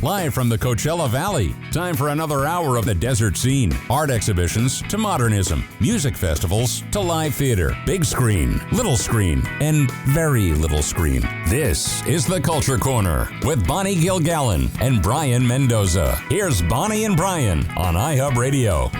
live from the Coachella Valley. Time for another hour of the desert scene. Art exhibitions to modernism, music festivals to live theater, big screen, little screen, and very little screen. This is the Culture Corner with Bonnie Gilgallon and Brian Mendoza. Here's Bonnie and Brian on iHub Radio.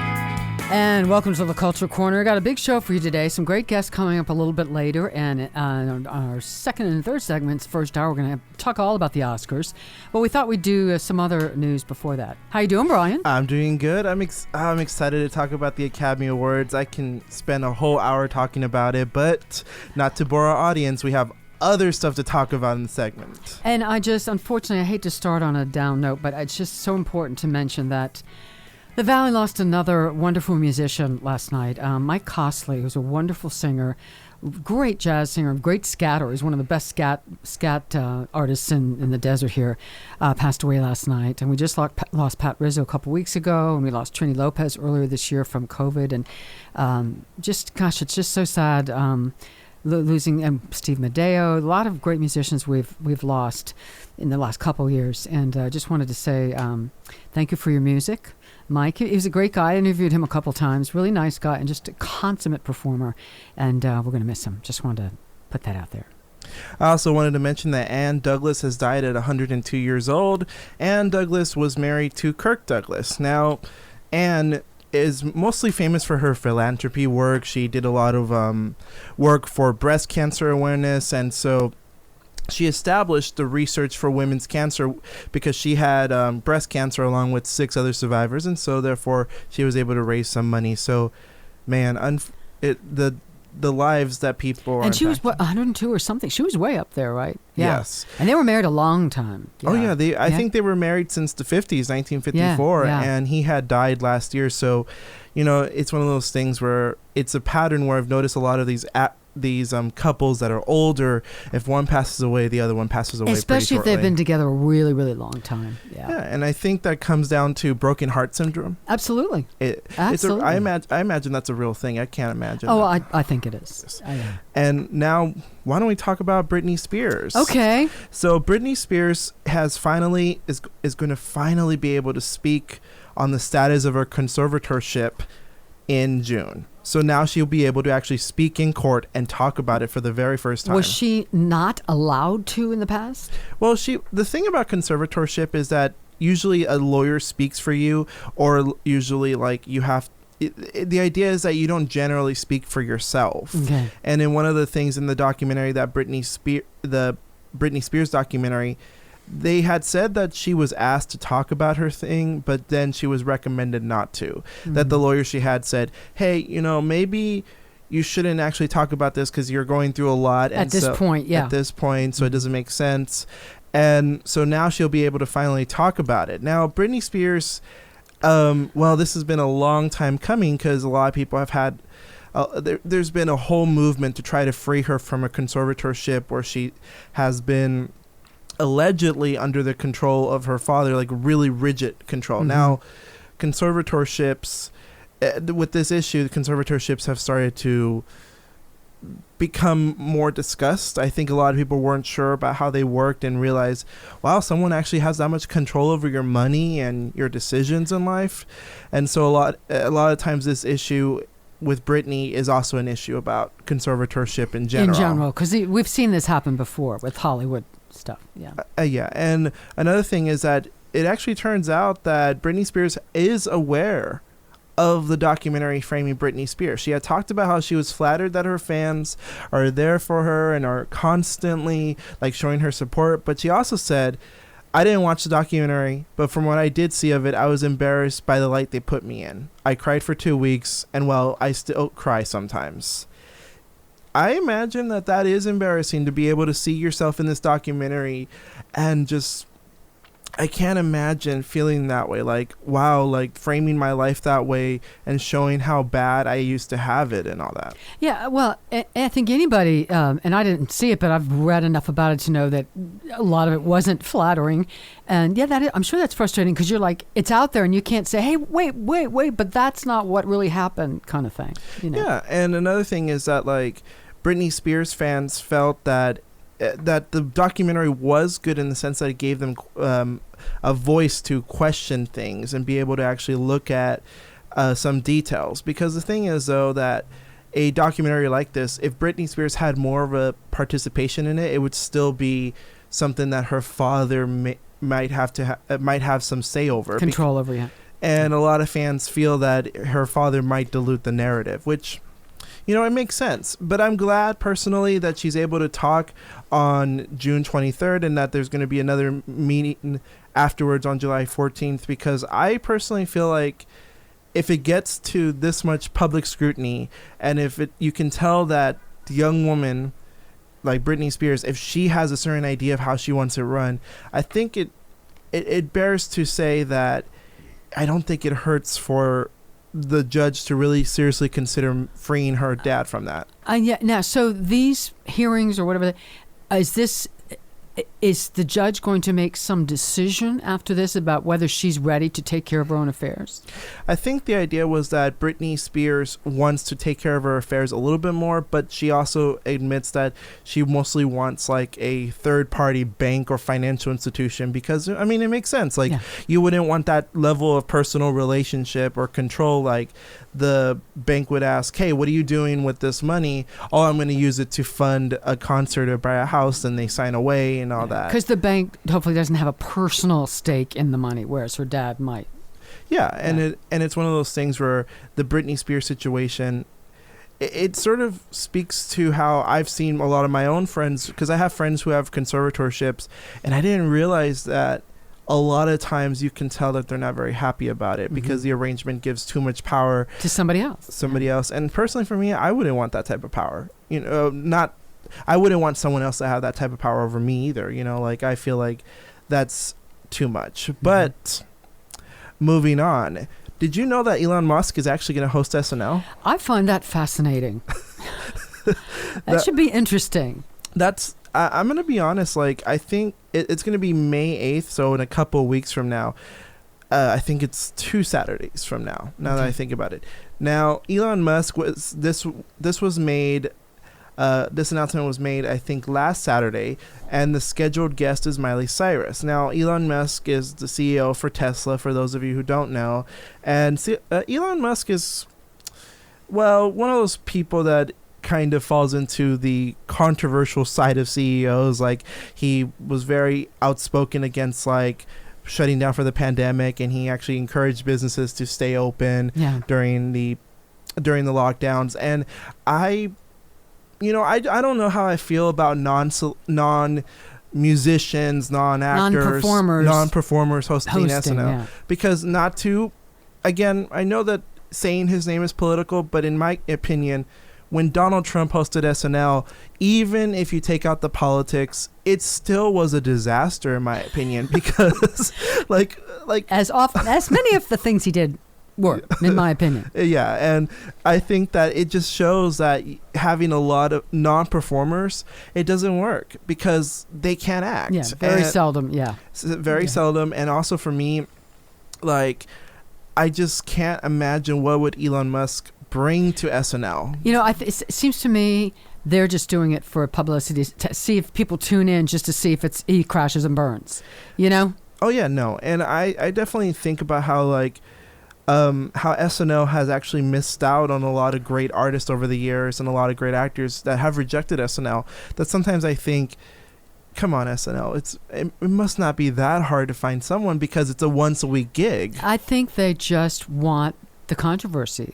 And welcome to the Culture Corner. Got a big show for you today. Some great guests coming up a little bit later. And on our second and third segments, first hour, we're going to talk all about the Oscars. But we thought we'd do some other news before that. How you doing, Brian? I'm doing good. I'm excited to talk about the Academy Awards. I can spend a whole hour talking about it, but not to bore our audience, we have other stuff to talk about in the segment. And unfortunately, I hate to start on a down note, but it's just so important to mention that the Valley lost another wonderful musician last night. Mike Costley, who's a wonderful singer, great jazz singer, great scatter. He's one of the best scat artists in the desert here, passed away last night. And we just lost Pat Rizzo a couple weeks ago, and we lost Trini Lopez earlier this year from COVID. And it's just so sad. Losing Steve Medeo, a lot of great musicians we've lost in the last couple years. And just wanted to say thank you for your music. Mike, he was a great guy. I interviewed him a couple times. Really nice guy and just a consummate performer. And we're going to miss him. Just wanted to put that out there. I also wanted to mention that Ann Douglas has died at 102 years old. Ann Douglas was married to Kirk Douglas. Now, Ann is mostly famous for her philanthropy work. She did a lot of work for breast cancer awareness, and so she established the research for women's cancer because she had breast cancer along with 6 other survivors, and so therefore she was able to raise some money. So, man, the lives that people are and she was, 102 or something? She was way up there, right? Yeah. Yes. And they were married a long time. Yeah. Oh, yeah. I think they were married since the 50s, 1954, and he had died last year. So, it's one of those things where it's a pattern where I've noticed a lot of these couples that are older, if one passes away, the other one passes away especially if they've been together a really, really long time. Yeah, and I think that comes down to broken heart syndrome. Absolutely. Absolutely. I imagine that's a real thing. I can't imagine. Oh, I think it is. And now, why don't we talk about Brittney Spears? Okay. So Brittney Spears is going to finally be able to speak on the status of her conservatorship in June. So now she'll be able to actually speak in court and talk about it for the very first time. Was she not allowed to in the past? Well, the thing about conservatorship is that usually a lawyer speaks for you, or usually the idea is that you don't generally speak for yourself. Okay. And in one of the things in the documentary, the Brittney Spears documentary, they had said that she was asked to talk about her thing, but then she was recommended not to. Mm-hmm. That the lawyer she had said, hey, maybe you shouldn't actually talk about this because you're going through a lot. At this point, so it doesn't make sense. And so now she'll be able to finally talk about it. Now, Brittney Spears, this has been a long time coming because a lot of people have had there's been a whole movement to try to free her from a conservatorship where she has been allegedly under the control of her father, like really rigid control. Mm-hmm. Now, conservatorships, with this issue, the conservatorships have started to become more discussed. I think a lot of people weren't sure about how they worked and realized, wow, someone actually has that much control over your money and your decisions in life. And so a lot of times this issue with Brittney is also an issue about conservatorship in general. In general, because we've seen this happen before with Hollywood stuff. Yeah. And another thing is that it actually turns out that Brittney Spears is aware of the documentary Framing Brittney Spears. She had talked about how she was flattered that her fans are there for her and are constantly showing her support, but she also said, I didn't watch the documentary, but from what I did see of it, I was embarrassed by the light they put me in. I cried for 2 weeks, and I still cry sometimes. I imagine that is embarrassing to be able to see yourself in this documentary and just, I can't imagine feeling that way. Framing my life that way and showing how bad I used to have it and all that. Yeah, well, I think anybody, and I didn't see it, but I've read enough about it to know that a lot of it wasn't flattering. And I'm sure that's frustrating because you're it's out there and you can't say, hey, wait, but that's not what really happened kind of thing. Yeah, and another thing is that Brittney Spears fans felt that that the documentary was good in the sense that it gave them a voice to question things and be able to actually look at some details. Because the thing is, though, that a documentary like this, if Brittney Spears had more of a participation in it, it would still be something that her father might have some say over. Control over, yeah. And a lot of fans feel that her father might dilute the narrative, which, it makes sense. But I'm glad personally that she's able to talk on June 23rd and that there's going to be another meeting afterwards on July 14th, because I personally feel like if it gets to this much public scrutiny, and you can tell that the young woman like Brittney Spears, if she has a certain idea of how she wants to run, I think it bears to say that I don't think it hurts for the judge to really seriously consider freeing her dad from that. Yeah. Now, so these hearings or whatever, is the judge going to make some decision after this about whether she's ready to take care of her own affairs? I think the idea was that Brittney Spears wants to take care of her affairs a little bit more, but she also admits that she mostly wants like a third-party bank or financial institution because, it makes sense. Like, you wouldn't want that level of personal relationship or control. Like, the bank would ask, hey, what are you doing with this money? Oh, I'm going to use it to fund a concert or buy a house, and they sign away and all that. Because the bank hopefully doesn't have a personal stake in the money, whereas her dad might. Yeah, and it's one of those things where the Brittney Spears situation, it sort of speaks to how I've seen a lot of my own friends, because I have friends who have conservatorships, and I didn't realize that a lot of times you can tell that they're not very happy about it because the arrangement gives too much power to somebody else. And personally for me, I wouldn't want that type of power. I wouldn't want someone else to have that type of power over me either. Like, I feel like that's too much. But moving on, did you know that Elon Musk is actually going to host SNL? I find that fascinating. that should be interesting. I'm going to be honest. Like, I think it's going to be May 8th. So in a couple of weeks from now, I think it's 2 Saturdays from now. Now that I think about it. Now, Elon Musk this announcement was made, I think, last Saturday, and the scheduled guest is Miley Cyrus. Now, Elon Musk is the CEO for Tesla, for those of you who don't know. And Elon Musk is, one of those people that kind of falls into the controversial side of CEOs. Like, he was very outspoken against, like, shutting down for the pandemic, and he actually encouraged businesses to stay open during the lockdowns. And I don't know how I feel about non-musicians, non-actors, non-performers hosting SNL. Because I know that saying his name is political, but in my opinion, when Donald Trump hosted SNL, even if you take out the politics, it still was a disaster in my opinion, because like as many of the things he did were, in my opinion. Yeah, and I think that it just shows that having a lot of non-performers, it doesn't work because they can't act. Yeah, very seldom. And also for me, like, I just can't imagine what would Elon Musk bring to SNL. It seems to me they're just doing it for publicity, to see if people tune in, just to see if he crashes and burns. Oh yeah, no, and I definitely think about how how SNL has actually missed out on a lot of great artists over the years and a lot of great actors that have rejected SNL. That sometimes I think, come on, SNL, it must not be that hard to find someone because it's a once a week gig. I think they just want the controversy.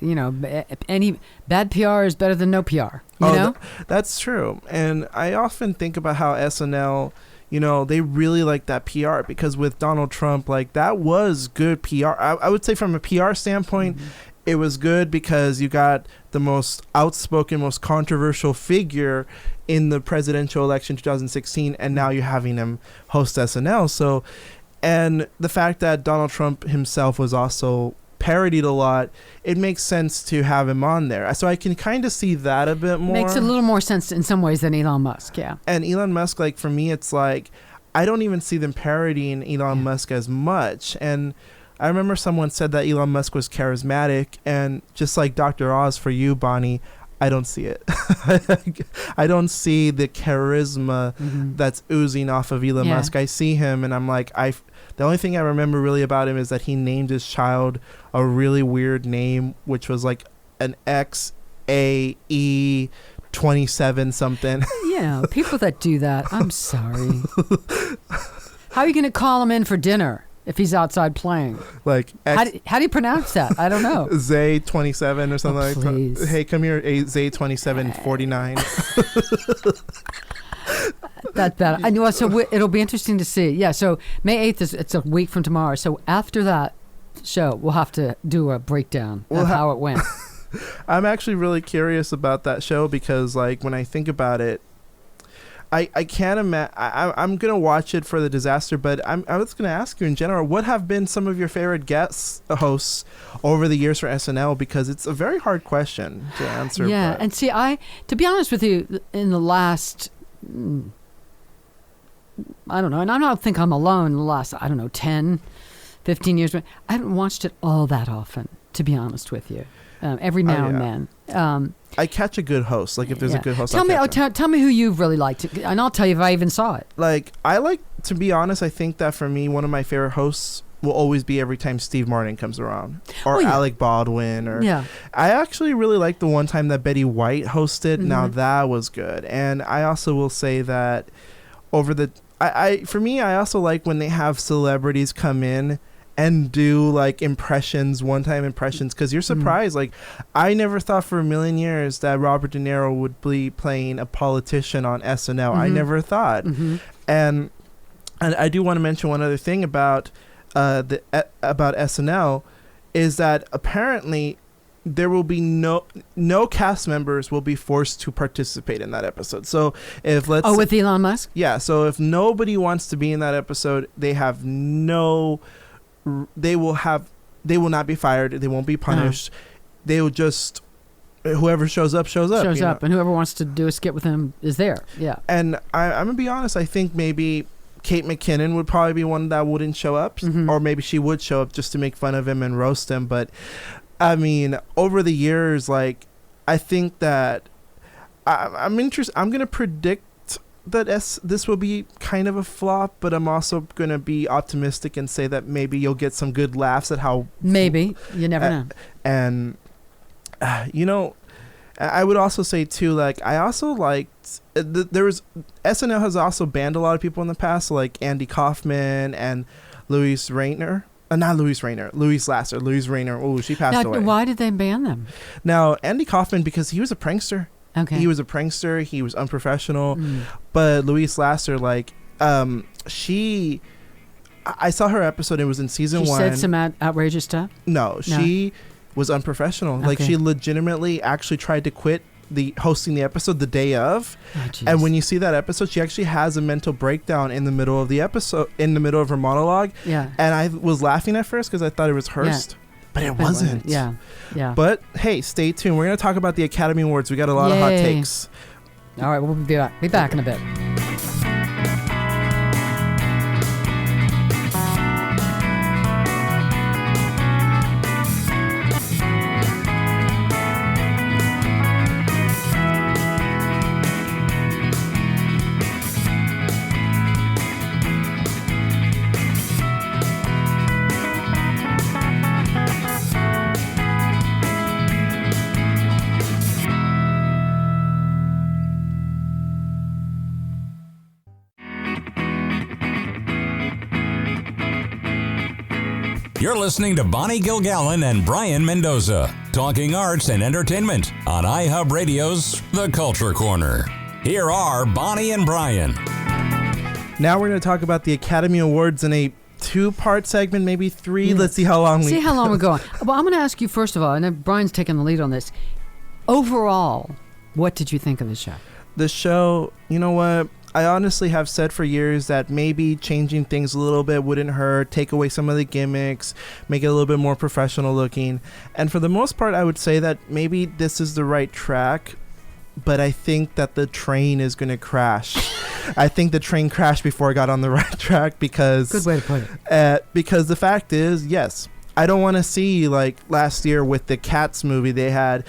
Any bad PR is better than no PR. You know? That's true. And I often think about how SNL, they really like that PR, because with Donald Trump, like, that was good PR. I would say from a PR standpoint, it was good because you got the most outspoken, most controversial figure in the presidential election 2016, and now you're having him host SNL. So, and the fact that Donald Trump himself was also parodied a lot, it makes sense to have him on there. So I can kind of see that a bit more. Makes a little more sense in some ways than Elon Musk, yeah. And Elon Musk, like, for me, it's like, I don't even see them parodying Elon Musk as much. And I remember someone said that Elon Musk was charismatic, and just like Dr. Oz for you, Bonnie, I don't see it. I don't see the charisma that's oozing off of Elon Musk. I see him and I'm like, the only thing I remember really about him is that he named his child a really weird name, which was like an XAE 27 something. Yeah, people that do that, I'm sorry. How are you going to call him in for dinner if he's outside playing? Like how do you pronounce that? I don't know. Zay 27 or something like that. Hey, come here, Zay 27 49. That's bad. I know. So it'll be interesting to see. Yeah. So May 8th it's a week from tomorrow. So after that show, we'll have to do a breakdown of how it went. I'm actually really curious about that show because, like, when I think about it, I can't imagine. I'm gonna watch it for the disaster, but I was gonna ask you in general, what have been some of your favorite guest hosts over the years for SNL? Because it's a very hard question to answer. Yeah, and see, to be honest with you, in the last, I don't know, and I don't think I'm alone in the last, 10, 15 years, but I haven't watched it all that often, to be honest with you. Every now and then. I catch a good host. Like if there's a good host, tell me who you've really liked, and I'll tell you if I even saw it. Like to be honest, I think that for me, one of my favorite hosts will always be every time Steve Martin comes around, or Alec Baldwin, or I actually really like the one time that Betty White hosted. Now that was good, and I also will say that for me, I also like when they have celebrities come in and do like one-time impressions, because you're surprised. Like, I never thought for a million years that Robert De Niro would be playing a politician on SNL. I never thought. And I do want to mention one other thing about about SNL is that apparently there will be no cast members will be forced to participate in that episode. So if with Elon Musk? Yeah. So if nobody wants to be in that episode, they will not be fired. They won't be punished. They will just, whoever shows up, and whoever wants to do a skit with him is there. Yeah. And I'm gonna be honest. I think maybe Kate McKinnon would probably be one that wouldn't show up, or maybe she would show up just to make fun of him and roast him. But I mean, over the years, like, I think that I'm interested. I'm gonna predict that this will be kind of a flop, but I'm also gonna be optimistic and say that maybe you'll get some good laughs at how. Maybe you never know. And I would also say too, like, I also liked SNL has also banned a lot of people in the past, like Andy Kaufman and Louise Lasser. Louise Rayner. Oh, she passed away. Why did they ban them? Now, Andy Kaufman, because he was a prankster. Okay. He was a prankster. He was unprofessional. But Louise Lasser, like, I saw her episode. It was in season 1. She said some outrageous stuff? No, she was unprofessional. Okay. Like, she legitimately actually tried to quit hosting the episode the day of. And when you see that episode, she actually has a mental breakdown in the middle of the episode, in the middle of her monologue. Yeah. And I was laughing at first because I thought it was rehearsed. Yeah. But it wasn't. Yeah. But hey, stay tuned. We're going to talk about the Academy Awards. We got a lot of hot takes. All right, we'll be back in a bit. You're listening to Bonnie Gilgallon and Brian Mendoza, talking arts and entertainment on iHub Radio's The Culture Corner. Here are Bonnie and Brian. Now we're going to talk about the Academy Awards in a 2-part segment, maybe 3. Yeah. Let's see how long we're going. Well, I'm going to ask you first of all, and then Brian's taking the lead on this. Overall, what did you think of the show? The show, you know what? I honestly have said for years that maybe changing things a little bit wouldn't hurt, take away some of the gimmicks, make it a little bit more professional looking. And for the most part, I would say that maybe this is the right track, but I think that the train is going to crash. I think the train crashed before it got on the right track because... Good way to put it. Because the fact is, yes, I don't want to see, like last year with the Cats movie, they had...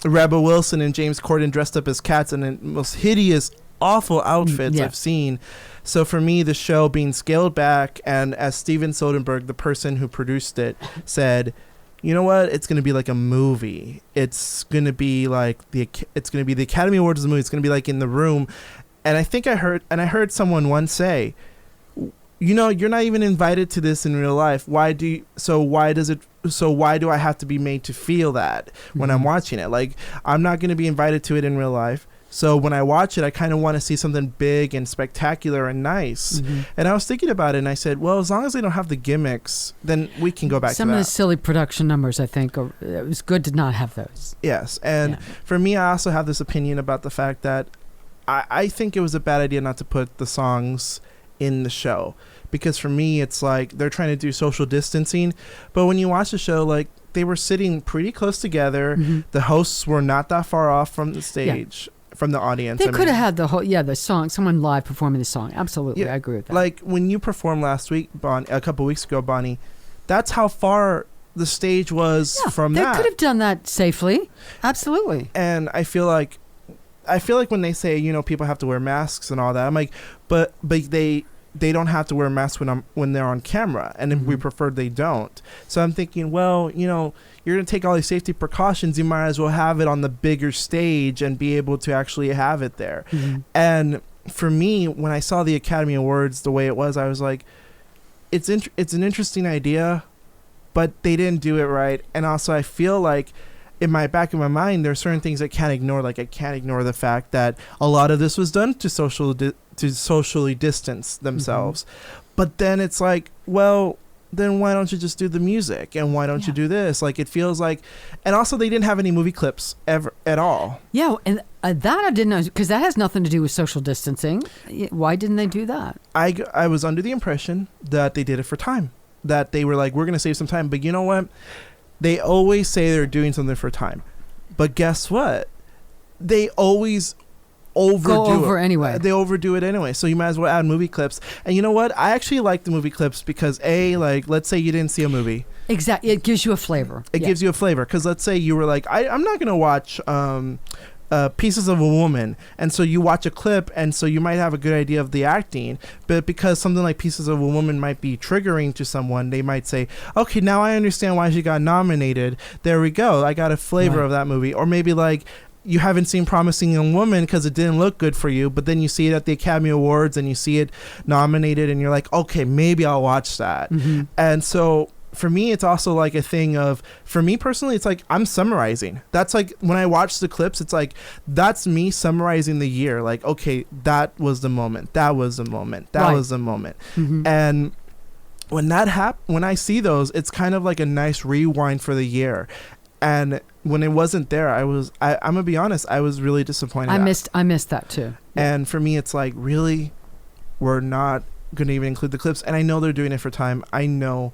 Rebel Wilson and James Corden dressed up as cats in the most hideous, awful outfits I've seen. So for me, the show being scaled back, and as Steven Soderbergh, the person who produced it, said, you know what? It's going to be like a movie. It's going to be like the Academy Awards of the movie. It's going to be like in the room. And I think I heard someone once say, you know, you're not even invited to this in real life. Why do I have to be made to feel that when I'm watching it? Like, I'm not going to be invited to it in real life. So when I watch it, I kind of want to see something big and spectacular and nice. And I was thinking about it, and I said, well, as long as they don't have the gimmicks, then we can go back to that. Some of the silly production numbers, I think, it was good to not have those. Yes. And for me, I also have this opinion about the fact that I think it was a bad idea not to put the songs in the show. Because for me, it's like they're trying to do social distancing. But when you watch the show, like, they were sitting pretty close together. The hosts were not that far off from the stage. From the audience. They could have had the song, someone live performing the song. Absolutely. I agree with that. Like when you performed last week, a couple weeks ago, Bonnie, that's how far the stage was from that. They could have done that safely. Absolutely. And I feel like when they say, you know, people have to wear masks and all that, I'm like, but they don't have to wear masks when they're on camera, and if we prefer they don't. So I'm thinking, well, you know, you're going to take all these safety precautions, you might as well have it on the bigger stage and be able to actually have it there. And for me, when I saw the Academy Awards the way it was, I was like, it's an interesting idea, but they didn't do it right. And also I feel like in my back of my mind, there are certain things I can't ignore. Like I can't ignore the fact that a lot of this was done to socially distance themselves. But then it's like, well, then why don't you just do the music, and why don't you do this? Like, it feels like, and also they didn't have any movie clips ever at all. Yeah, and that I didn't know, because that has nothing to do with social distancing. Why didn't they do that? I was under the impression that they did it for time, that they were like, we're going to save some time. But you know what? They always say they're doing something for time, but guess what? They always overdo it anyway. They overdo it anyway. So you might as well add movie clips. And you know what? I actually like the movie clips because like, let's say you didn't see a movie. Exactly. It gives you a flavor. It gives you a flavor. Because let's say you were like, I'm not going to watch Pieces of a Woman. And so you watch a clip, and so you might have a good idea of the acting. But because something like Pieces of a Woman might be triggering to someone, they might say, okay, now I understand why she got nominated. There we go. I got a flavor of that movie. Or maybe like, you haven't seen Promising Young Woman because it didn't look good for you, but then you see it at the Academy Awards and you see it nominated and you're like, okay, maybe I'll watch that. And so for me, it's also like a thing of, for me personally, it's like I'm summarizing. That's like when I watch the clips, it's like that's me summarizing the year. Like, okay, that was the moment. That was the moment. That was the moment. And when that when I see those, it's kind of like a nice rewind for the year. And when it wasn't there, I'm gonna be honest, I was really disappointed. I missed that too. And for me, it's like, really, we're not gonna even include the clips. And I know they're doing it for time. I know,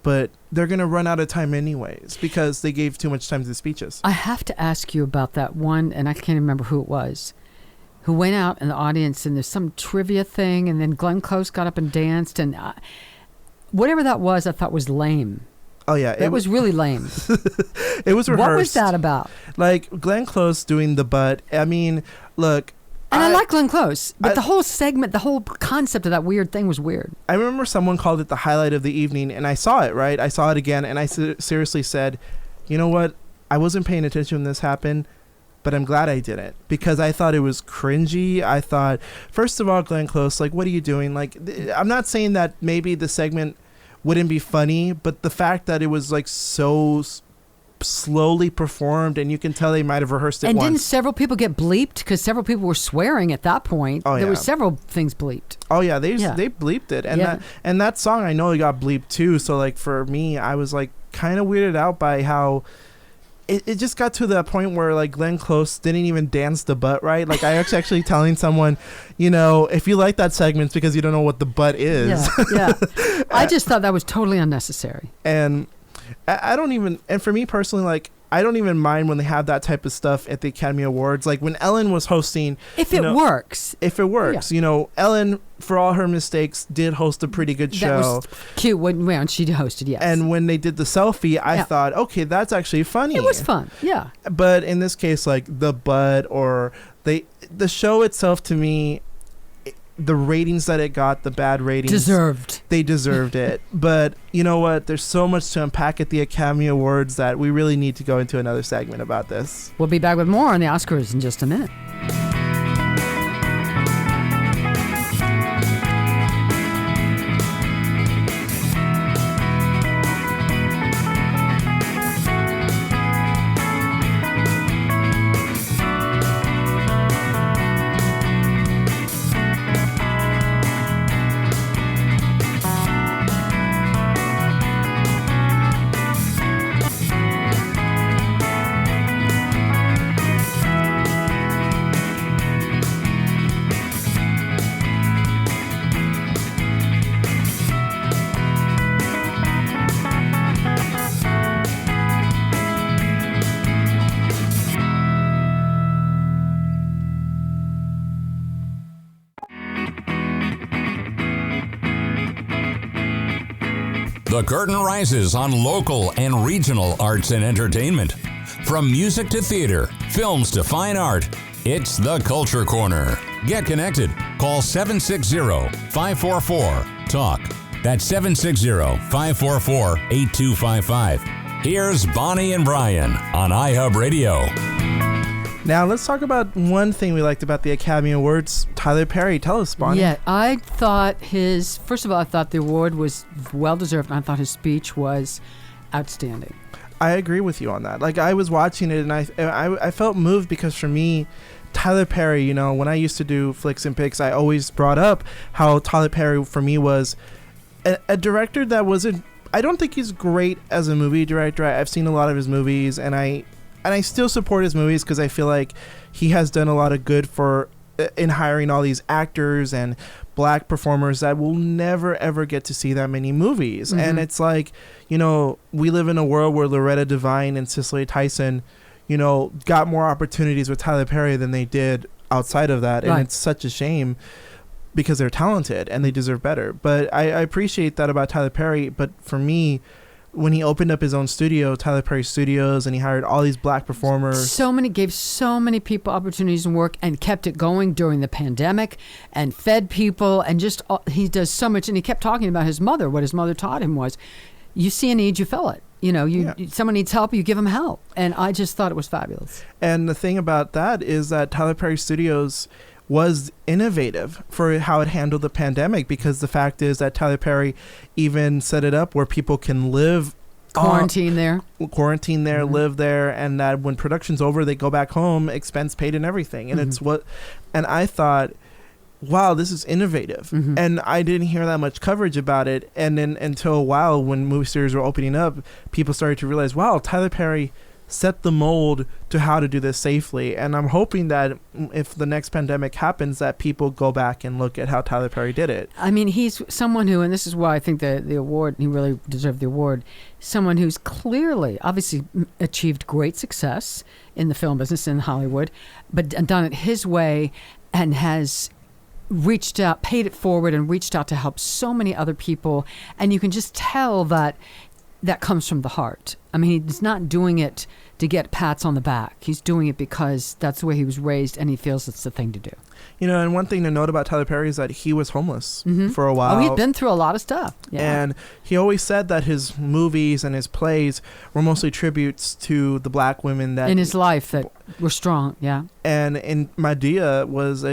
but they're gonna run out of time anyways because they gave too much time to the speeches. I have to ask you about that one, and I can't remember who it was, who went out in the audience and there's some trivia thing, and then Glenn Close got up and danced, and whatever that was, I thought was lame. Oh, yeah. It was really lame. It was rehearsed. What was that about? Like, Glenn Close doing the butt. I mean, look. And I like Glenn Close, but the whole segment, the whole concept of that weird thing was weird. I remember someone called it the highlight of the evening, and I saw it, right? I saw it again, and I seriously said, you know what? I wasn't paying attention when this happened, but I'm glad I didn't, because I thought it was cringy. I thought, first of all, Glenn Close, like, what are you doing? Like, I'm not saying that maybe the segment wouldn't be funny, but the fact that it was like so slowly performed, and you can tell they might have rehearsed it and once. Didn't several people get bleeped? Because several people were swearing at that point. There were several things bleeped. Oh yeah, they bleeped it, and that song I know it got bleeped too. So like for me, I was like kind of weirded out by how it just got to that point where like Glenn Close didn't even dance the butt right. Like I was actually telling someone, you know, if you like that segment, it's because you don't know what the butt is. Yeah. I just thought that was totally unnecessary. And I don't even, and for me personally, like I don't even mind when they have that type of stuff at the Academy Awards. Like when Ellen was hosting. If it works. If it works. Yeah. You know, Ellen, for all her mistakes, did host a pretty good show. That was cute when she hosted, yes. And when they did the selfie, I thought, okay, that's actually funny. It was fun, yeah. But in this case, like the butt or the show itself, to me, the ratings that it got, the bad ratings, they deserved it. But you know what? There's so much to unpack at the Academy Awards that we really need to go into another segment about this. We'll be back with more on the Oscars in just a minute. The curtain rises on local and regional arts and entertainment. From music to theater, films to fine art, it's the Culture Corner. Get connected. Call 760-544-TALK. That's 760-544-8255. Here's Bonnie and Brian on iHub Radio. Now, let's talk about one thing we liked about the Academy Awards. Tyler Perry. Tell us, Bonnie. Yeah, I thought first of all, I thought the award was well-deserved, and I thought his speech was outstanding. I agree with you on that. Like, I was watching it, and I felt moved because, for me, Tyler Perry, you know, when I used to do Flicks and Picks, I always brought up how Tyler Perry, for me, was a director that wasn't... I don't think he's great as a movie director. I've seen a lot of his movies, and I still support his movies because I feel like he has done a lot of good in hiring all these actors and black performers that will never ever get to see that many movies. Mm-hmm. And it's like, you know, we live in a world where Loretta Devine and Cicely Tyson, you know, got more opportunities with Tyler Perry than they did outside of that. Right. And it's such a shame because they're talented and they deserve better. But I appreciate that about Tyler Perry. But for me, when he opened up his own studio, Tyler Perry Studios, and he hired all these black performers. Gave so many people opportunities and work, and kept it going during the pandemic, and fed people, and he does so much. And he kept talking about his mother. What his mother taught him was, you see a need, you fill it. You know, someone needs help, you give them help. And I just thought it was fabulous. And the thing about that is that Tyler Perry Studios was innovative for how it handled the pandemic, because the fact is that Tyler Perry even set it up where people can live quarantine there, mm-hmm. live there, and that when production's over, they go back home, expense paid and everything. And mm-hmm. And I thought, wow, this is innovative. Mm-hmm. And I didn't hear that much coverage about it. And then until a while, when movie studios were opening up, people started to realize, wow, Tyler Perry set the mold to how to do this safely. And I'm hoping that if the next pandemic happens, that people go back and look at how Tyler Perry did it. I mean, he's someone who, and this is why I think the award, he really deserved the award, someone who's clearly, obviously achieved great success in the film business in Hollywood, but done it his way, and has reached out, paid it forward, and reached out to help so many other people. And you can just tell that comes from the heart. I mean, he's not doing it to get pats on the back. He's doing it because that's the way he was raised, and he feels it's the thing to do. You know, and one thing to note about Tyler Perry is that he was homeless mm-hmm. for a while. Oh, he'd been through a lot of stuff. Yeah. And he always said that his movies and his plays were mostly tributes to the black women that... in his life that were strong, yeah. And Madea was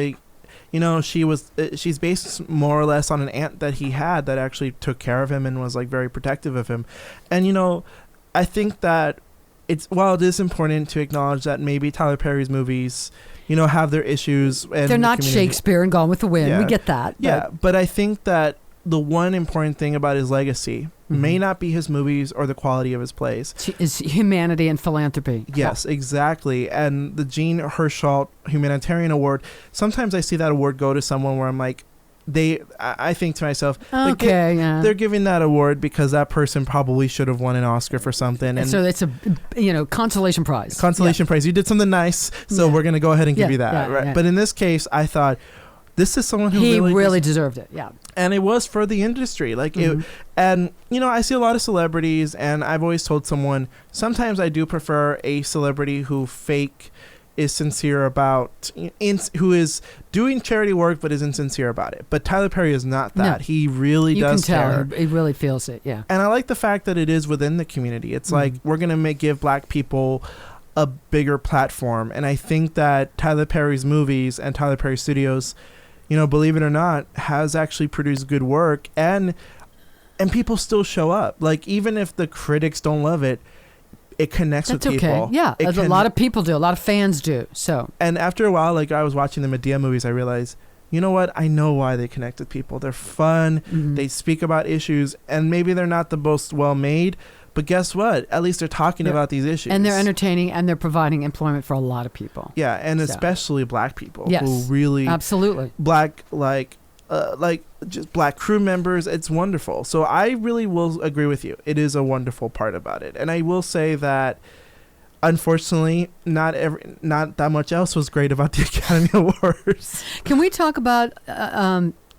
she's based more or less on an aunt that he had that actually took care of him and was like very protective of him. And, you know, I think that while it is important to acknowledge that maybe Tyler Perry's movies, you know, have their issues. And they're not Shakespeare and Gone with the Wind. Yeah. We get that. Yeah, but I think that the one important thing about his legacy mm-hmm. may not be his movies or the quality of his plays. Is humanity and philanthropy. Yes, exactly. And the Jean Hersholt Humanitarian Award, sometimes I see that award go to someone where I'm like, I think to myself, they're giving that award because that person probably should have won an Oscar for something. And so it's a, consolation prize. Consolation prize. You did something nice, so we're going to go ahead and give you that. Right. Yeah. But in this case, I thought, this is someone who really deserved it. Yeah. And it was for the industry. Like it, and I see a lot of celebrities, and I've always told someone, sometimes I do prefer a celebrity who is sincere about, who is doing charity work but isn't sincere about it. But Tyler Perry is not that. No. He really does care. You can tell. He really feels it, yeah. And I like the fact that it is within the community. It's like, we're going to give Black people a bigger platform. And I think that Tyler Perry's movies and Tyler Perry Studios, believe it or not, has actually produced good work. And people still show up. Like, even if the critics don't love it, it connects with people. Okay. Yeah, a lot of people do. A lot of fans do. So. And after a while, like I was watching the Medea movies, I realized, you know what? I know why they connect with people. They're fun. They speak about issues, and maybe they're not the most well made, but guess what? At least they're talking about these issues. And they're entertaining, and they're providing employment for a lot of people. Yeah, and especially Black people who really absolutely Black just Black crew members. It's wonderful. So I really will agree with you. It is a wonderful part about it. And I will say that, unfortunately, not that much else was great about the Academy Awards. Can we talk about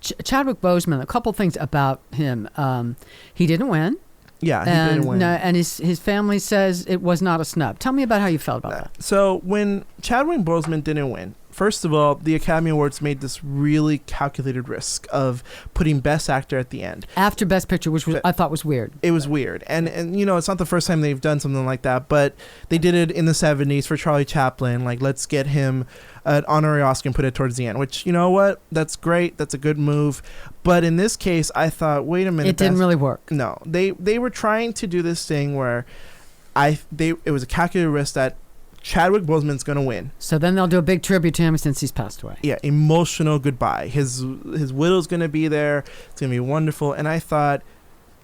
Chadwick Boseman? A couple things about him. He didn't win. Yeah, he didn't win. And his family says it was not a snub. Tell me about how you felt about that. So when Chadwick Boseman didn't win, first of all, the Academy Awards made this really calculated risk of putting Best Actor at the end. After Best Picture, which I thought was weird. It was weird. And it's not the first time they've done something like that, but they did it in the 70s for Charlie Chaplin. Like, let's get him an honorary Oscar and put it towards the end, which, you know what? That's great. That's a good move. But in this case, I thought, wait a minute. It didn't really work. No. They were trying to do this thing where it was a calculated risk that Chadwick Boseman's going to win. So then they'll do a big tribute to him since he's passed away. Yeah, emotional goodbye. His widow's going to be there. It's going to be wonderful. And I thought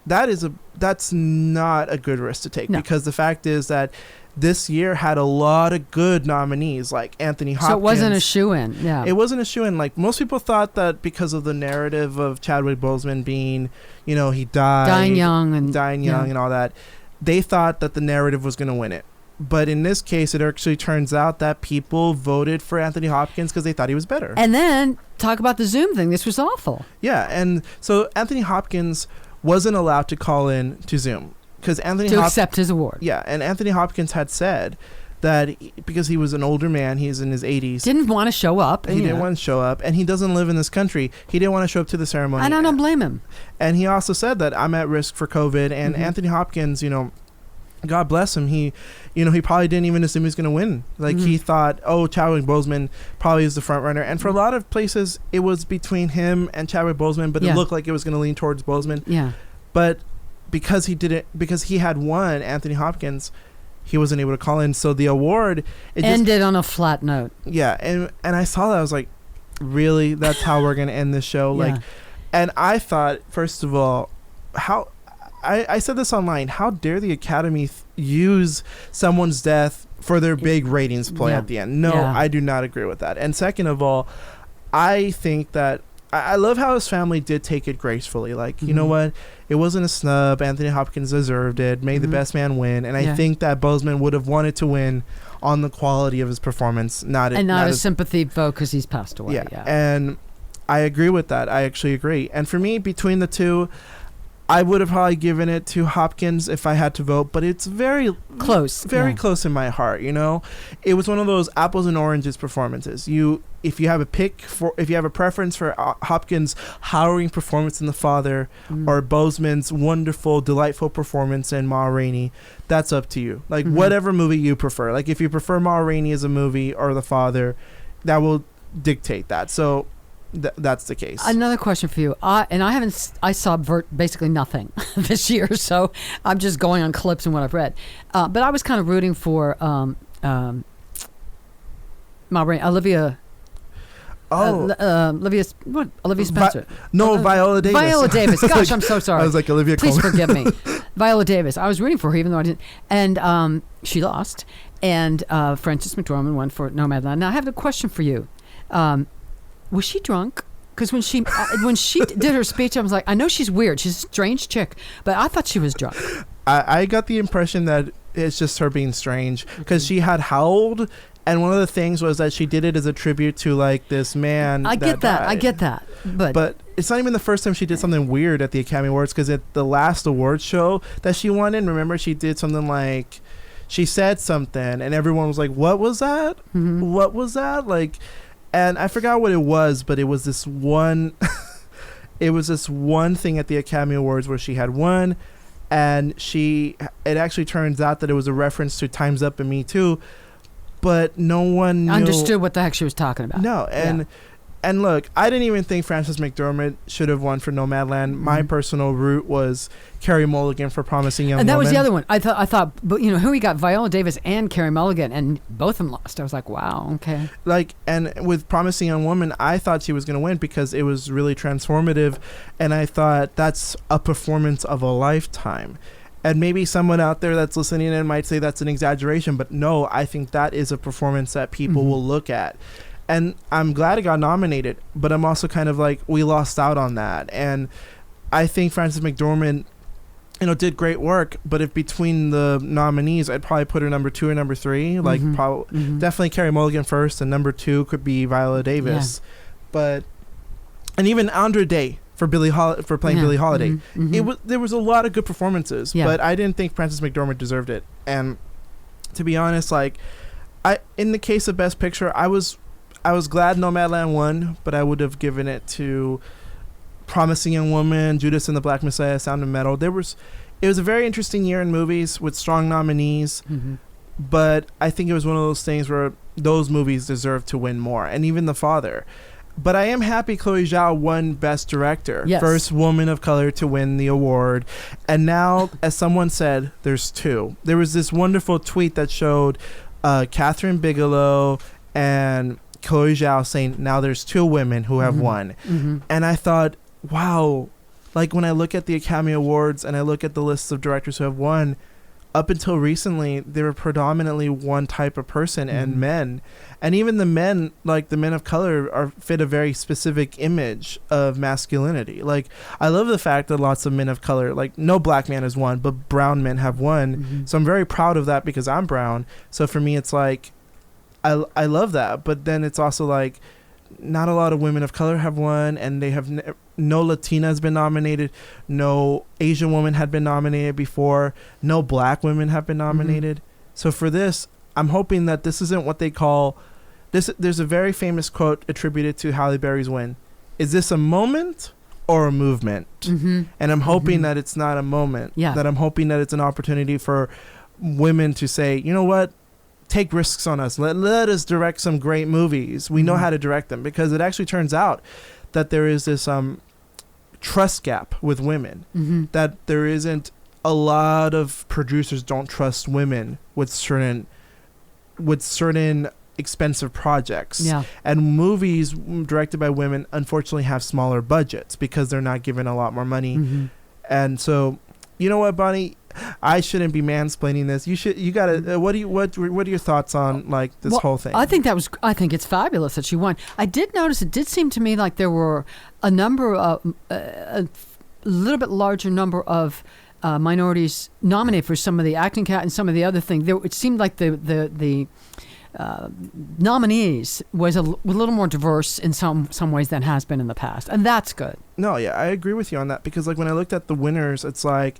that's not a good risk to take, because the fact is that this year had a lot of good nominees, like Anthony Hopkins. So it wasn't a shoo-in. Yeah. It wasn't a shoo-in. Like, most people thought that because of the narrative of Chadwick Boseman being, he dying young and all that, they thought that the narrative was going to win it. But in this case, it actually turns out that people voted for Anthony Hopkins because they thought he was better. And then talk about the Zoom thing. This was awful. Yeah, and so Anthony Hopkins wasn't allowed to call in to Zoom because accept his award. Yeah, and Anthony Hopkins had said that because he was an older man, he's in his 80s. Didn't want to show up. He didn't want to show up, and he doesn't live in this country. He didn't want to show up to the ceremony. And I don't blame him. And he also said that I'm at risk for COVID, and Anthony Hopkins, God bless him. He probably didn't even assume he was going to win. Like, he thought, Chadwick Boseman probably is the front runner. And for a lot of places, it was between him and Chadwick Boseman, but it looked like it was going to lean towards Boseman. Yeah. But because he had won Anthony Hopkins, he wasn't able to call in. So the award ended on a flat note. Yeah, and I saw that. I was like, really? That's how we're going to end this show? Yeah. Like, and I thought, first of all, I said this online. How dare the Academy use someone's death for their big ratings play at the end? No, I do not agree with that. And second of all, I think that I love how his family did take it gracefully. Like, you know what? It wasn't a snub. Anthony Hopkins deserved it. Made the best man win. And I think that Boseman would have wanted to win on the quality of his performance, not a sympathy vote because he's passed away. Yeah, and I agree with that. I actually agree. And for me, between the two, I would have probably given it to Hopkins if I had to vote, but it's very close in my heart. It was one of those apples and oranges performances. If you have a preference for Hopkins' harrowing performance in The Father or Boseman's wonderful, delightful performance in Ma Rainey, that's up to you. Like, whatever movie you prefer. Like, if you prefer Ma Rainey as a movie or The Father, that will dictate that. So that's the case. Another question for you. I saw basically nothing this year, so I'm just going on clips and what I've read. But I was kind of rooting for Olivia. Olivia Spencer. Viola Davis. Viola Davis. Gosh, I'm so sorry. I was like, Olivia Please Colman. forgive me. Viola Davis. I was rooting for her even though I didn't. And she lost. And Frances McDormand won for Nomadland. Now, I have a question for you. Was she drunk? Because when she did her speech, I was like, I know she's weird. She's a strange chick, but I thought she was drunk. I got the impression that it's just her being strange because she had howled, and one of the things was that she did it as a tribute to like this man. I get that, but it's not even the first time she did something weird at the Academy Awards, because at the last award show that she won in, remember, she did something like she said something and everyone was like, what was that? Mm-hmm. What was that? Like, and I forgot what it was, but it was this one it was this one thing at the Academy Awards where she had won, and it actually turns out that it was a reference to Time's Up and Me Too, but no one understood what the heck she was talking about. No, and look, I didn't even think Frances McDormand should have won for Nomadland. Mm-hmm. My personal route was Carey Mulligan for Promising Young Woman. And that was the other one. I thought, but who we got? Viola Davis and Carey Mulligan, and both of them lost. I was like, wow, okay. Like, and with Promising Young Woman, I thought she was going to win because it was really transformative, and I thought that's a performance of a lifetime. And maybe someone out there that's listening in might say that's an exaggeration, but no, I think that is a performance that people will look at. And I'm glad it got nominated, but I'm also kind of like, we lost out on that. And I think Frances McDormand, did great work, but if between the nominees, I'd probably put her number 2 or number 3. Like, definitely Carey Mulligan first, and number 2 could be Viola Davis. Yeah. And even Andra Day for Billie Holiday. There was a lot of good performances, but I didn't think Frances McDormand deserved it. And to be honest, like, in the case of Best Picture, I was glad Nomadland won, but I would have given it to Promising Young Woman, Judas and the Black Messiah, Sound of Metal. It was a very interesting year in movies with strong nominees, but I think it was one of those things where those movies deserve to win more, and even The Father. But I am happy Chloe Zhao won Best Director. Yes. First woman of color to win the award. And now, as someone said, there's 2. There was this wonderful tweet that showed Catherine Bigelow and Chloe Zhao saying, now there's 2 women who have won. And I thought, wow, like when I look at the Academy Awards and I look at the lists of directors who have won, up until recently, they were predominantly one type of person and men. And even the men, like the men of color, fit a very specific image of masculinity. Like, I love the fact that lots of men of color, like no black man has won, but brown men have won. So I'm very proud of that because I'm brown. So for me, it's like, I love that. But then it's also like, not a lot of women of color have won, and they have no Latina has been nominated, no Asian woman had been nominated before, no black women have been nominated. So for this, I'm hoping that this isn't what they call this. There's a very famous quote attributed to Halle Berry's win. Is this a moment or a movement? And I'm hoping that it's not a moment. That I'm hoping that it's an opportunity for women to say, you know what? Take risks on us. Let us direct some great movies. We know how to direct them, because it actually turns out that there is this trust gap with women, that there isn't a lot of producers don't trust women with certain expensive projects. And movies directed by women unfortunately have smaller budgets because they're not given a lot more money. And so, you know what, Bonnie? I shouldn't be mansplaining this. You gotta. What are your thoughts on like this whole thing? I think it's fabulous that she won. I did notice it did seem to me like there were a number of a little bit larger number of minorities nominated for some of the acting cat and some of the other things. It seemed like the nominees was a little more diverse in some ways than has been in the past, and that's good. No, yeah, I agree with you on that, because like when I looked at the winners, it's like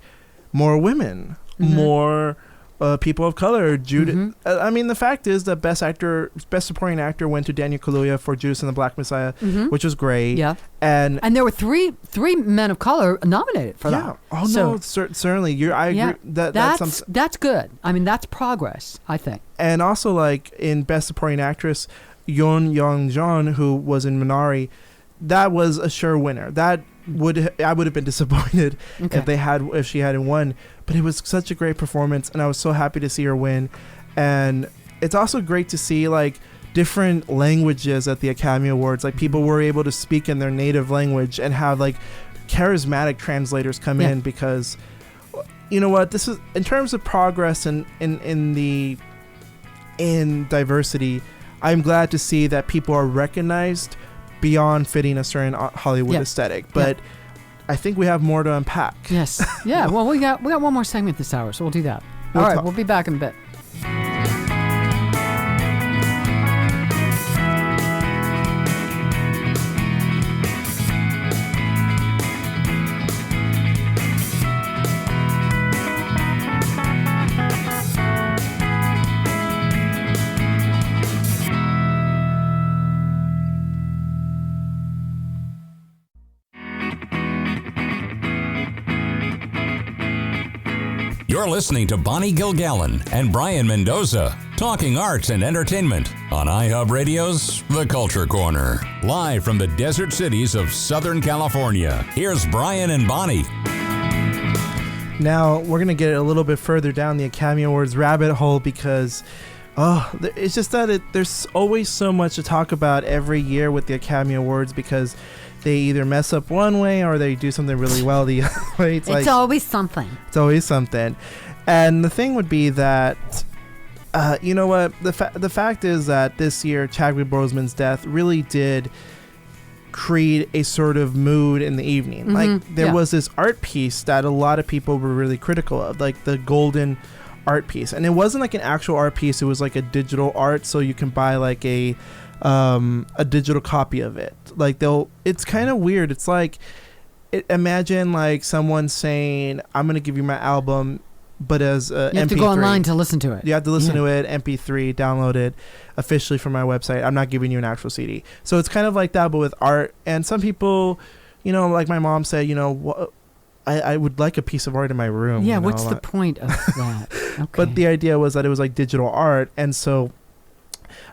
more women, more people of color. I mean, the fact is that Best Supporting Actor went to Daniel Kaluuya for Judas and the Black Messiah, which was great. Yeah, and there were three men of color nominated for that. Oh no, certainly. I agree. That's good. I mean, that's progress, I think. And also, like in Best Supporting Actress, Yeon Young-jeon, who was in Minari, that was a sure winner. I would have been disappointed if she hadn't won, but it was such a great performance, and I was so happy to see her win. And it's also great to see like different languages at the Academy Awards. Like people were able to speak in their native language and have like charismatic translators come in, because you know what, this is in terms of progress and in diversity. I'm glad to see that people are recognized beyond fitting a certain Hollywood Yeah. aesthetic. But I think we have more to unpack. Yes. Yeah. Well, we got one more segment this hour, so we'll do that. All right. We'll be back in a bit. You're listening to Bonnie Gilgallon and Brian Mendoza, talking arts and entertainment on iHub Radio's The Culture Corner. Live from the desert cities of Southern California, here's Brian and Bonnie. Now, we're going to get a little bit further down the Academy Awards rabbit hole because it's just that there's always so much to talk about every year with the Academy Awards because they either mess up one way or they do something really well the other way. It's always something. It's always something. And the thing would be that, you know what? The fact is that this year, Chadwick Boseman's death really did create a sort of mood in the evening. Mm-hmm. Like, there was this art piece that a lot of people were really critical of, like the golden art piece. And it wasn't like an actual art piece. It was like a digital art, so you can buy like a digital copy of it. Like it's kind of weird. It's like, imagine like someone saying, I'm going to give you my album, but as MP3. You have to go online to listen to it. You have to listen to it, MP3, download it officially from my website. I'm not giving you an actual CD. So it's kind of like that, but with art. And some people, you know, like my mom said, you know, I would like a piece of art in my room. Yeah, you know, what's the point of that? Okay. But the idea was that it was like digital art. And so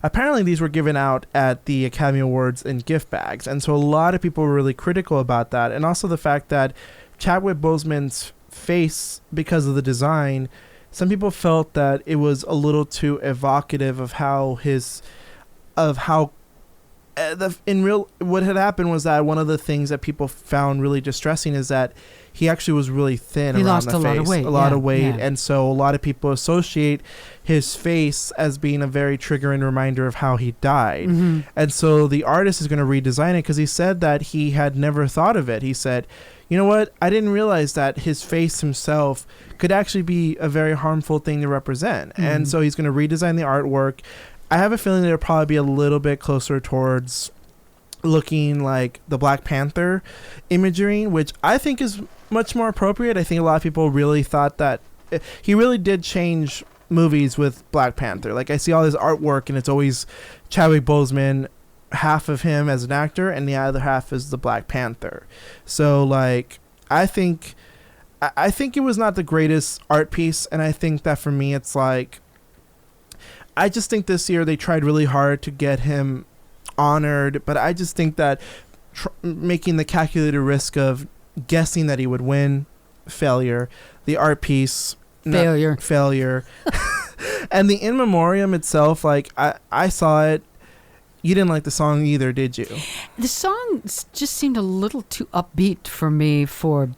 apparently these were given out at the Academy Awards in gift bags. And so a lot of people were really critical about that. And also the fact that Chadwick Boseman's face, because of the design, some people felt that it was a little too evocative of what had happened was that one of the things that people found really distressing is that he actually was really thin around lost the a face, lot of weight. Yeah. And so a lot of people associate his face as being a very triggering reminder of how he died. Mm-hmm. And so the artist is going to redesign it because he said that he had never thought of it. He said, you know what? I didn't realize that his face himself could actually be a very harmful thing to represent. Mm-hmm. And so he's going to redesign the artwork. I have a feeling that it'll probably be a little bit closer towards looking like the Black Panther imagery, which I think is much more appropriate. I think a lot of people really thought that he really did change movies with Black Panther. Like, I see all his artwork and it's always Chadwick Boseman, half of him as an actor and the other half is the Black Panther. So like, I think it was not the greatest art piece, and I think that for me it's like, I just think this year they tried really hard to get him honored, but I just think that making the calculated risk of guessing that he would win, failure. The art piece, failure. And the In Memoriam itself, like I saw it. You didn't like the song either, did you? The song just seemed a little too upbeat for me for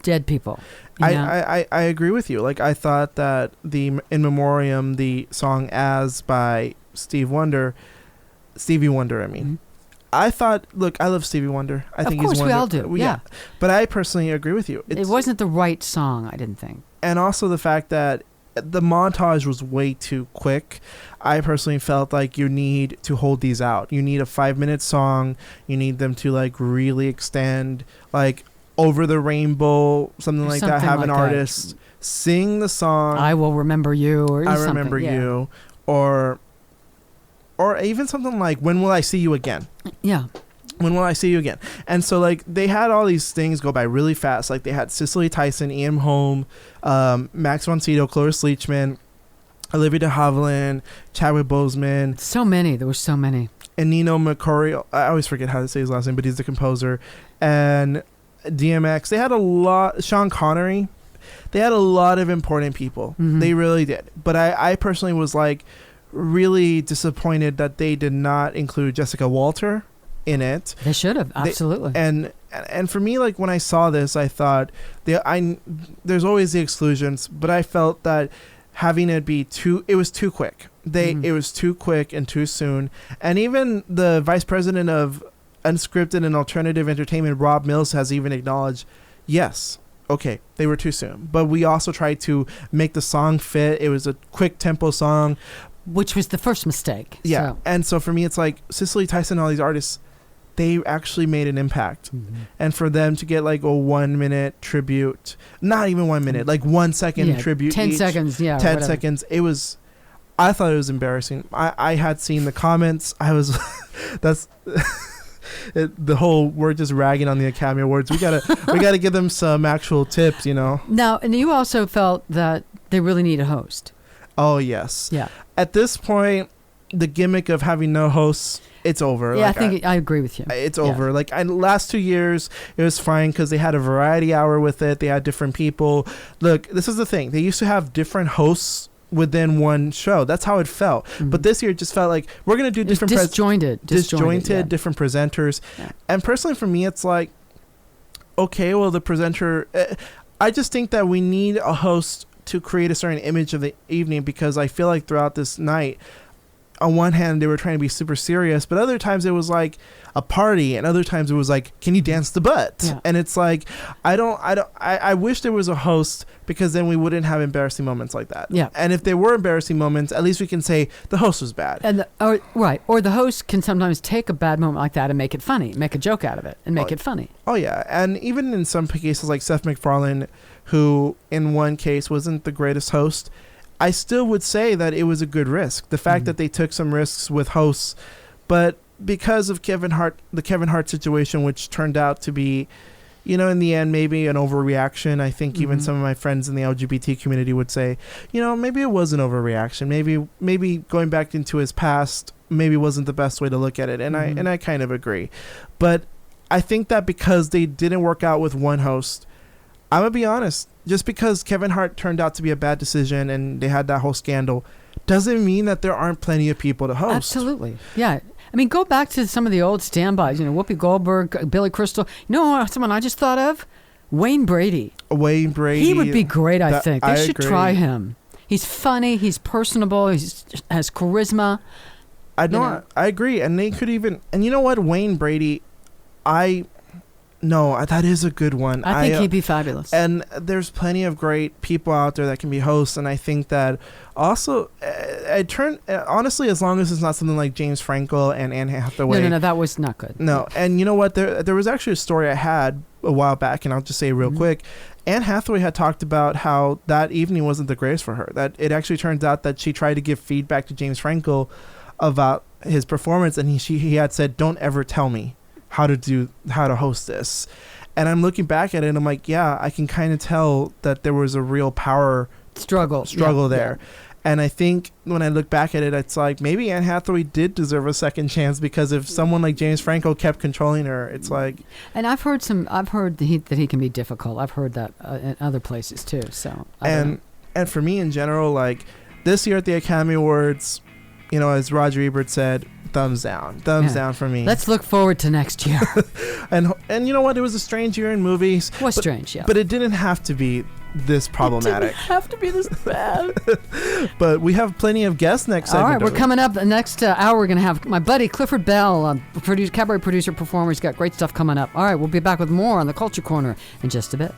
dead people. I agree with you. Like, I thought that the In Memoriam, the song As by Stevie Wonder, Mm-hmm. I thought, look, I love Stevie Wonder. I think he's wonderful. Of course we all do, yeah. But I personally agree with you. It wasn't the right song, I didn't think. And also the fact that the montage was way too quick. I personally felt like you need to hold these out. You need a 5-minute song. You need them to like really extend, like Over the Rainbow, something like that. Have an artist sing the song. I Will Remember You, or I something. Remember You, or even something like When Will I See You Again? Yeah. When Will I See You Again? And so like they had all these things go by really fast. Like they had Cicely Tyson, Ian Holm, Max von Sydow, Cloris Leachman, Olivia de Havilland, Chadwick Boseman. So many. There were so many. And Nino McCurry. I always forget how to say his last name, but he's the composer. And DMX. They had a lot. Sean Connery. They had a lot of important people. Mm-hmm. They really did. But I personally was like really disappointed that they did not include Jessica Walter in it. They should have, absolutely. And for me, like when I saw this, I thought there's always the exclusions, but I felt that having it be it was too quick. It was too quick and too soon. And even the vice president of unscripted and alternative entertainment, Rob Mills has even acknowledged, yes, okay, they were too soon. But we also tried to make the song fit. It was a quick tempo song. Which was the first mistake. Yeah. So. And so for me, it's like Cicely Tyson and all these artists, they actually made an impact. Mm-hmm. And for them to get like a 1 minute tribute, not even 1 minute, like 1 second tribute. 10 each, seconds, yeah. 10 whatever. seconds. I thought it was embarrassing. I had seen the comments. I was, that's... the whole we're just ragging on the Academy Awards. We gotta give them some actual tips, you know. Now, and you also felt that they really need a host. Oh yes. Yeah. At this point, the gimmick of having no hosts, it's over. Yeah, like, I agree with you. It's over. Like last 2 years, it was fine because they had a variety hour with it. They had different people. Look, this is the thing. They used to have different hosts within one show. That's how it felt. Mm-hmm. But this year it just felt like we're going to do different disjointed, yeah. different presenters. Yeah. And personally for me it's like, okay, well the presenter, I just think that we need a host to create a certain image of the evening, because I feel like throughout this night, on one hand they were trying to be super serious, but other times it was like a party, and other times it was like, can you dance the butt? Yeah. And it's like, I wish there was a host, because then we wouldn't have embarrassing moments like that. Yeah. And if there were embarrassing moments, at least we can say the host was bad. And or the host can sometimes take a bad moment like that and make it funny, make a joke out of it, and make it funny. Oh yeah, and even in some cases like Seth MacFarlane, who in one case wasn't the greatest host, I still would say that it was a good risk. The fact that they took some risks with hosts, but because of the Kevin Hart situation, which turned out to be, you know, in the end, maybe an overreaction. I think even some of my friends in the LGBT community would say, you know, maybe it was an overreaction. Maybe going back into his past maybe wasn't the best way to look at it. And I kind of agree. But I think that because they didn't work out with one host, I'm going to be honest, just because Kevin Hart turned out to be a bad decision and they had that whole scandal, doesn't mean that there aren't plenty of people to host. Absolutely. Yeah. I mean, go back to some of the old standbys, you know, Whoopi Goldberg, Billy Crystal. You know someone I just thought of? Wayne Brady. He would be great, I think. They should try him. He's funny. He's personable. He has charisma. I agree. And they could even, and you know what? Wayne Brady, no, that is a good one. I think he'd be fabulous. And there's plenty of great people out there that can be hosts. And I think that also, honestly, as long as it's not something like James Franco and Anne Hathaway. No, that was not good. No. And you know what? There was actually a story I had a while back, and I'll just say real quick. Anne Hathaway had talked about how that evening wasn't the greatest for her. That it actually turns out that she tried to give feedback to James Franco about his performance, and he had said, "Don't ever tell me how to host this." And I'm looking back at it and I'm like, yeah, I can kind of tell that there was a real power struggle there. Yeah. And I think when I look back at it, it's like maybe Anne Hathaway did deserve a second chance, because if someone like James Franco kept controlling her, it's like. And I've heard that he can be difficult. I've heard that in other places too. So. And for me in general, like this year at the Academy Awards, you know, as Roger Ebert said, thumbs down for me. Let's look forward to next year. and you know what? It was a strange year in movies. It was strange, yeah. But it didn't have to be this problematic. It didn't have to be this bad. But we have plenty of guests next segment. All right, we're coming up the next hour. We're going to have my buddy Clifford Bell, cabaret producer, performer. He's got great stuff coming up. All right, we'll be back with more on the Culture Corner in just a bit.